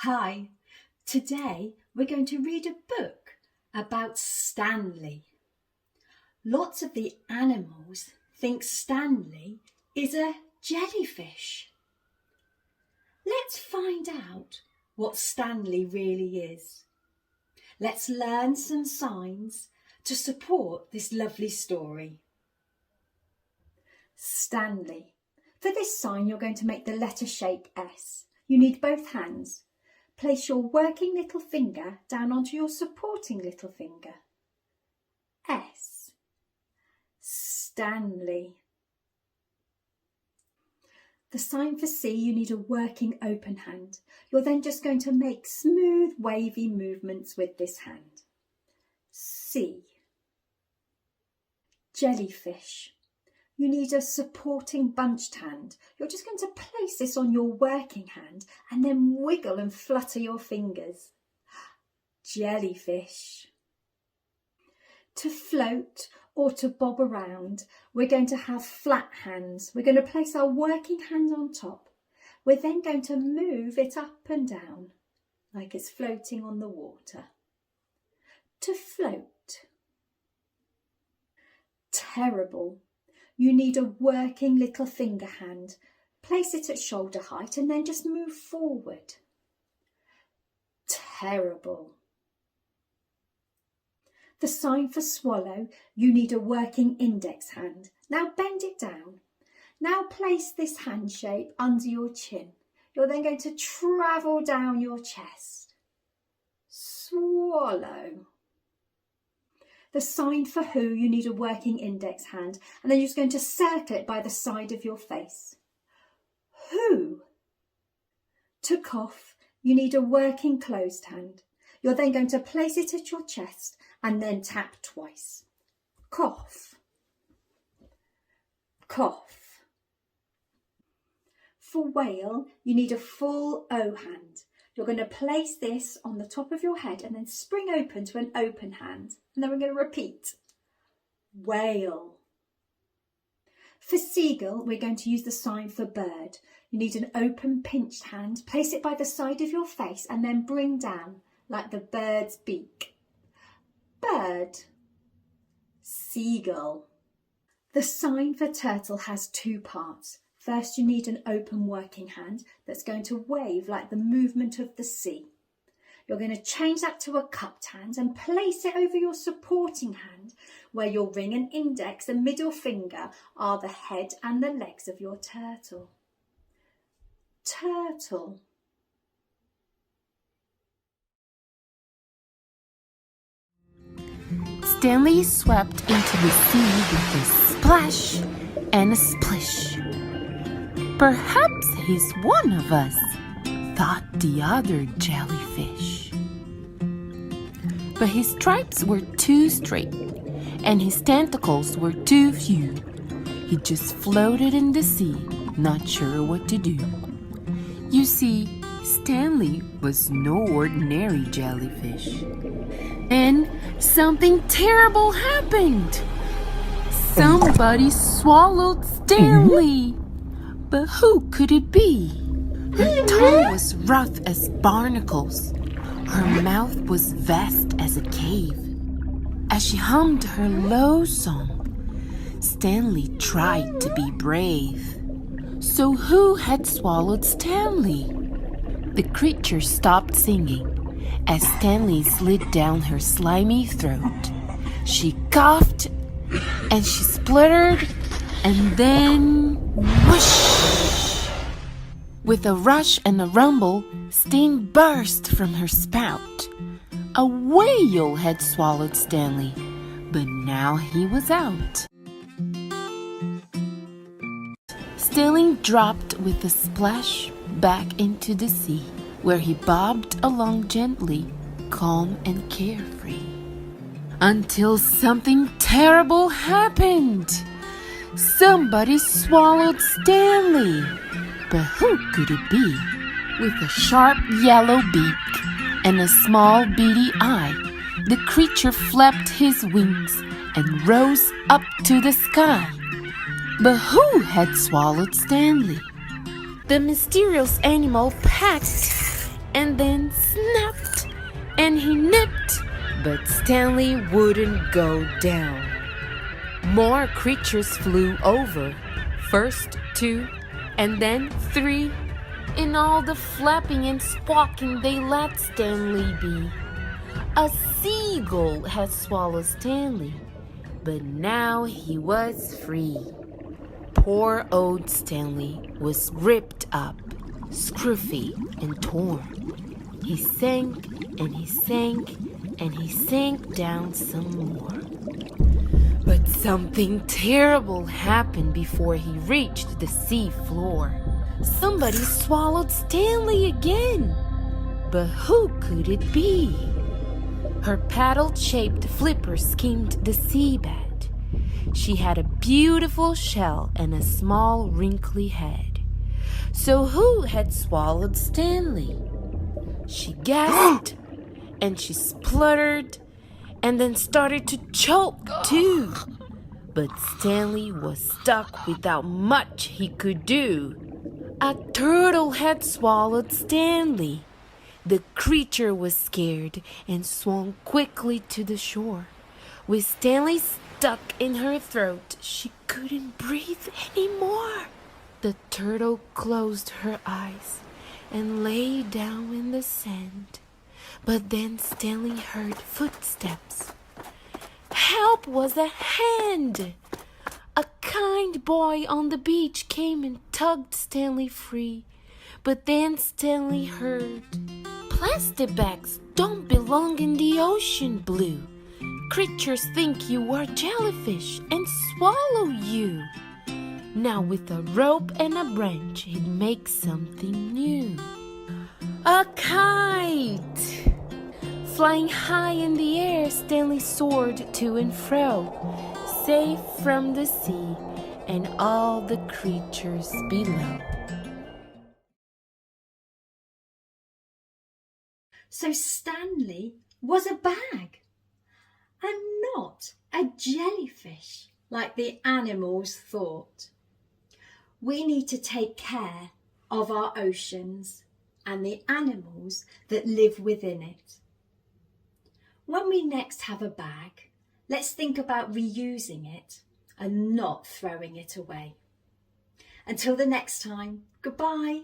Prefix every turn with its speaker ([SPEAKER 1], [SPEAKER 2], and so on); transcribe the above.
[SPEAKER 1] Hi, today we're going to read a book about Stanley. Lots of the animals think Stanley is a jellyfish. Let's find out what Stanley really is. Let's learn some signs to support this lovely story. Stanley. For this sign, you're going to make the letter shape S. You need both hands. Place your working little finger down onto your supporting little finger. S. Stanley. The sign for C, you need a working open hand. You're then just going to make smooth, wavy movements with this hand. C. Jellyfish. You need a supporting bunched hand. You're just going to place this on your working hand and then wiggle and flutter your fingers. Jellyfish. To float or to bob around, we're going to have flat hands. We're going to place our working hand on top. We're then going to move it up and down like it's floating on the water. To float. Terrible. You need a working little finger hand. Place it at shoulder height and then just move forward. Terrible. The sign for swallow, you need a working index hand. Now bend it down. Now place this hand shape under your chin. You're then going to travel down your chest. Swallow. The sign for who, you need a working index hand, and then you're just going to circle it by the side of your face. Who. To cough, you need a working closed hand. You're then going to place it at your chest and then tap twice. Cough. Cough. For whale, you need a full O hand. You're going to place this on the top of your head and then spring open to an open hand. And then we're going to repeat. Whale. For seagull, we're going to use the sign for bird. You need an open pinched hand. Place it by the side of your face and then bring down like the bird's beak. Bird. Seagull. The sign for turtle has two parts. First, you need an open working hand that's going to wave like the movement of the sea. You're going to change that to a cupped hand and place it over your supporting hand where your ring and index and middle finger are the head and the legs of your turtle. Turtle.
[SPEAKER 2] Stanley swept into the sea with a splash and a splish. Perhaps he's one of us, thought the other jellyfish. But his stripes were too straight, and his tentacles were too few. He just floated in the sea, not sure what to do. You see, Stanley was no ordinary jellyfish. Then something terrible happened. Somebody swallowed Stanley. But who could it be? Her tongue was rough as barnacles. Her mouth was vast as a cave. As she hummed her low song, Stanley tried to be brave. So who had swallowed Stanley? The creature stopped singing as Stanley slid down her slimy throat. She coughed and she spluttered and then whoosh! With a rush and a rumble, steam burst from her spout. A whale had swallowed Stanley, but now he was out. Stanley dropped with a splash back into the sea, where he bobbed along gently, calm and carefree. Until something terrible happened. Somebody swallowed Stanley. But who could it be? With a sharp yellow beak and a small beady eye, the creature flapped his wings and rose up to the sky. But who had swallowed Stanley? The mysterious animal pecked and then snapped, and he nipped, but Stanley wouldn't go down. More creatures flew over, first 2, and then 3. In all the flapping and squawking they let Stanley be. A seagull had swallowed Stanley, but now he was free. Poor old Stanley was ripped up, scruffy and torn. He sank and he sank and he sank down some more. But something terrible happened before he reached the sea floor. Somebody swallowed Stanley again. But who could it be? Her paddle-shaped flipper skimmed the seabed. She had a beautiful shell and a small wrinkly head. So who had swallowed Stanley? She gasped, and she spluttered, and then started to choke too. But Stanley was stuck without much he could do. A turtle had swallowed Stanley. The creature was scared and swam quickly to the shore. With Stanley stuck in her throat, she couldn't breathe anymore. The turtle closed her eyes and lay down in the sand. But then Stanley heard footsteps. Help was at hand. A kind boy on the beach came and tugged Stanley free. But then Stanley heard, "Plastic bags don't belong in the ocean blue. Creatures think you are jellyfish and swallow you." Now with a rope and a branch he'd make something new. A kite! Flying high in the air, Stanley soared to and fro, safe from the sea and all the creatures below.
[SPEAKER 1] So Stanley was a bag and not a jellyfish like the animals thought. We need to take care of our oceans and the animals that live within it. When we next have a bag, let's think about reusing it and not throwing it away. Until the next time, goodbye.